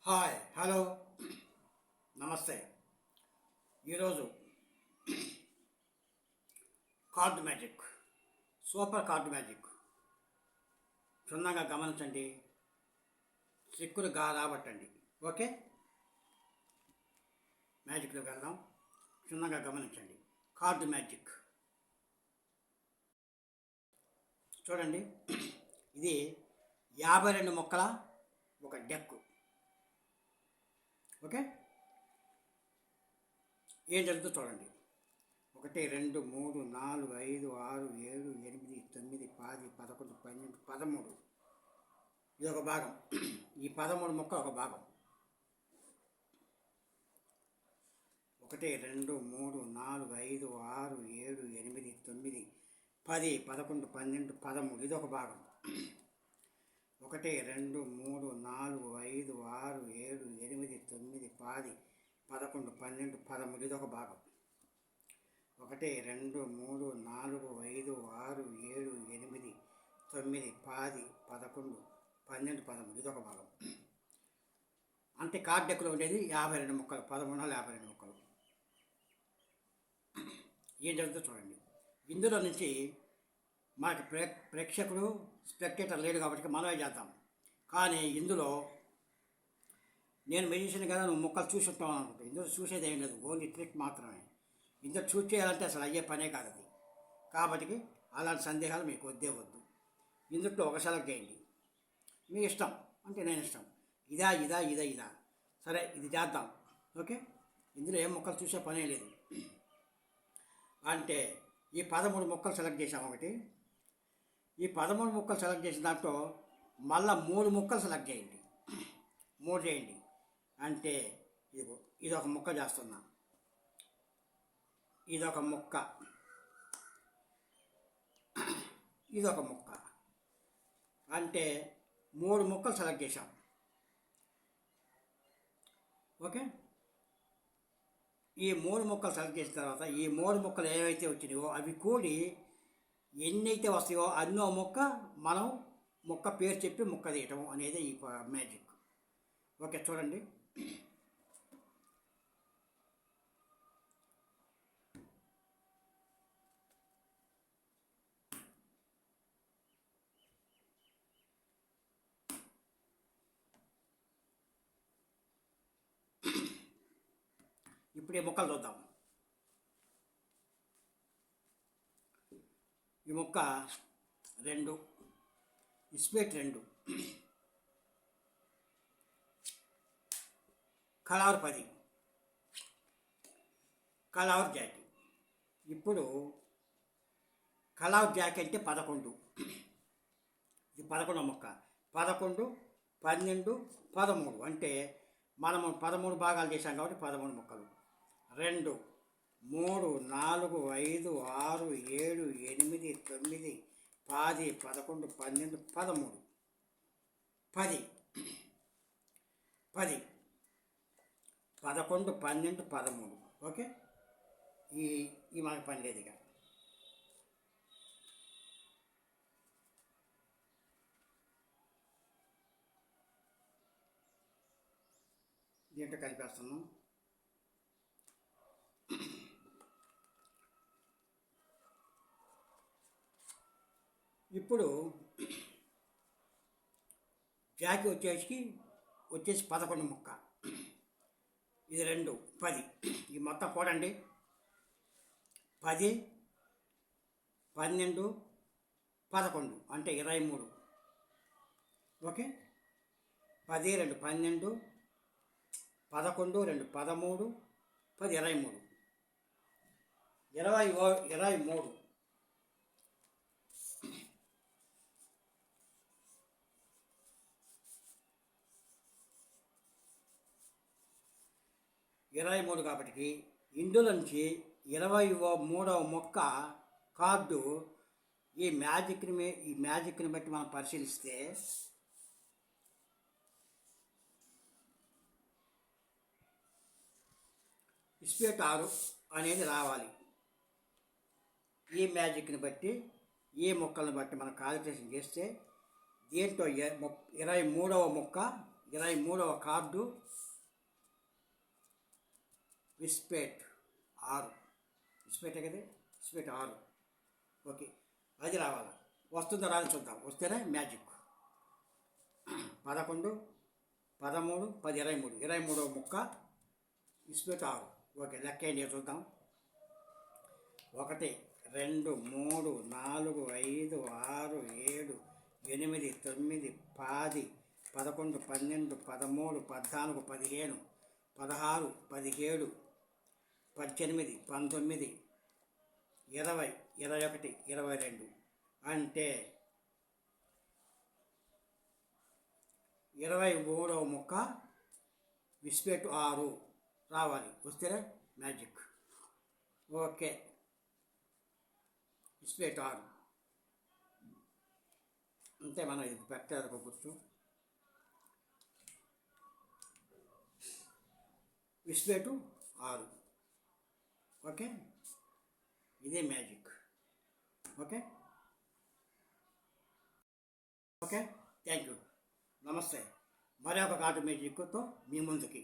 Hi hello నమస్తే. ఈరోజు card magic, super card magic క్షుణ్ణంగా గమనించండి, చిక్కులుగా రాబట్టండి. ఓకే, మ్యాజిక్లో వెళ్దాం. క్షుణ్ణంగా గమనించండి. కార్డ్ మ్యాజిక్ చూడండి. ఇది 52 మొక్కల ఒక డెక్. ఓకే, ఏం జరుగుతుందో చూడండి. 1 2 3 4 5 6 7 8 9 10 11 12 13. ఇది ఒక భాగం. ఈ 13 మొక్కలు ఒక భాగం. 1 2 3 4 5 6 7 8 9 10 11 12 13. ఇది ఒక భాగం. 1 2 3 4 5 6 7 8 9 10 11 12 13. ఇది ఒక భాగం. 1 2 3 4 5 6 7 8 9 10 11 12 13. ఇది ఒక భాగం. అంటే కార్డ్ డెక్లో ఉండేది 52 మొక్కలు. 1352 మొక్కలు. ఏం జరుగుతుందో చూడండి. ఇందులో నుంచి మనకి ప్రేక్షకుడు స్పెక్టేటర్ లేడు కాబట్టి మనమే చేద్దాం. కానీ ఇందులో నేను మెజిషియన్ కదా, నువ్వు మొక్కలు చూసి ఉంటావు అనుకుంటా. ఇందులో చూసేది ఏం లేదు, ఓన్లీ ట్రిక్ మాత్రమే. ఇందులో చూస్ చేయాలంటే అసలు అయ్యే పనే కాదు అది. కాబట్టి అలాంటి సందేహాలు మీకు వద్దు. ఇందులో ఒక సెలెక్ట్ చేయండి, మీ ఇష్టం. అంటే నేను ఇష్టం, ఇదా సరే ఇది చేద్దాం. ఓకే, ఇందులో ఏం మొక్కలు చూసే పనే లేదు. అంటే ఈ 13 మొక్కలు సెలెక్ట్ చేసాం. ఒకటి, ఈ 13 మొక్కలు సెలెక్ట్ చేసిన దాంట్లో మళ్ళీ 3 మొక్కలు సెలెక్ట్ చేయండి. 3 చేయండి. అంటే ఇదొక మొక్క చేస్తున్నా, ఇదొక మొక్క, ఇదొక మొక్క. అంటే 3 మొక్కలు సెలెక్ట్ చేశాం. ఓకే, ఈ 3 మొక్కలు సెలెక్ట్ చేసిన తర్వాత ఈ 3 మొక్కలు ఏవైతే వచ్చినాయో అవి కూడి ఎన్నైతే వస్తాయో అన్నో మొక్క మనం మొక్క పేరు చెప్పి మొక్క తీయటం అనేది ఈ మ్యాజిక్. ఓకే, చూడండి. ఇప్పుడు ఈ మొక్కలు చూద్దాం. ఈ మొక్క 2, ఇస్పేట్ 2, కలర్ 10, కలర్ జాకి. ఇప్పుడు కలర్ జాకి అంటే 11. ఇది 11 మొక్క. 11 12 13 అంటే మనము 13 భాగాలు చేశాం కాబట్టి 13 మొక్కలు. 2 3 4 5 6 7 8 9 10 11 12 13 10 10 11 12 13. ఓకే, ఈ మనకు పని లేదు. ఇక దీంట్లో కలిపేస్తున్నాం. ఇప్పుడు జాకి వచ్చేసి 11 మొక్క. ఇది 2 10. ఈ మొత్తం కూడండి. 10 12 11 అంటే 23. ఓకే, 10 2 12 11 2 13 10 23 23. 23 కాబట్టి ఇందులో నుంచి 23వ మొక్క కార్డు ఈ మ్యాజిక్ని బట్టి మనం పరిశీలిస్తే ఇస్పేట్ 6 అనేది రావాలి. ఈ మ్యాజిక్ని బట్టి ఈ మొక్కలను బట్టి మనం కాలిక్యులేషన్ చేస్తే దీంట్లో 23వ మొక్క 23వ కార్డు విస్పేట్ 6. విస్పేటే కదా, విస్పేట్ 6. ఓకే, అది రావాలి. వస్తుందో రాని చూద్దాం. వస్తేనే మ్యాజిక్. 11, 13, 10, 23. 23వ ముక్క విస్పేట్ 6. ఓకే, లెక్క ఏంటి చూద్దాం. 1, 2, 3, 4, 5, 6, 7, 8, 9, 10, 11, 12, 13, 14, 15, 16, 17, 18, 19, 20, 21, 22. అంటే 23వ ముక్క విస్పేట్ 6 రావాలి. వస్తేనే మ్యాజిక్. ఓకే, విస్పేట్ 6 అంతే. మనం ఇది పెట్టారు ఒక గుర్తు. విస్పేటు 6. ఓకే, ఇదే magic. Okay okay, thank you. నమస్తే. మరొక కార్డు మ్యాజిక్తో మీ ముందుకి.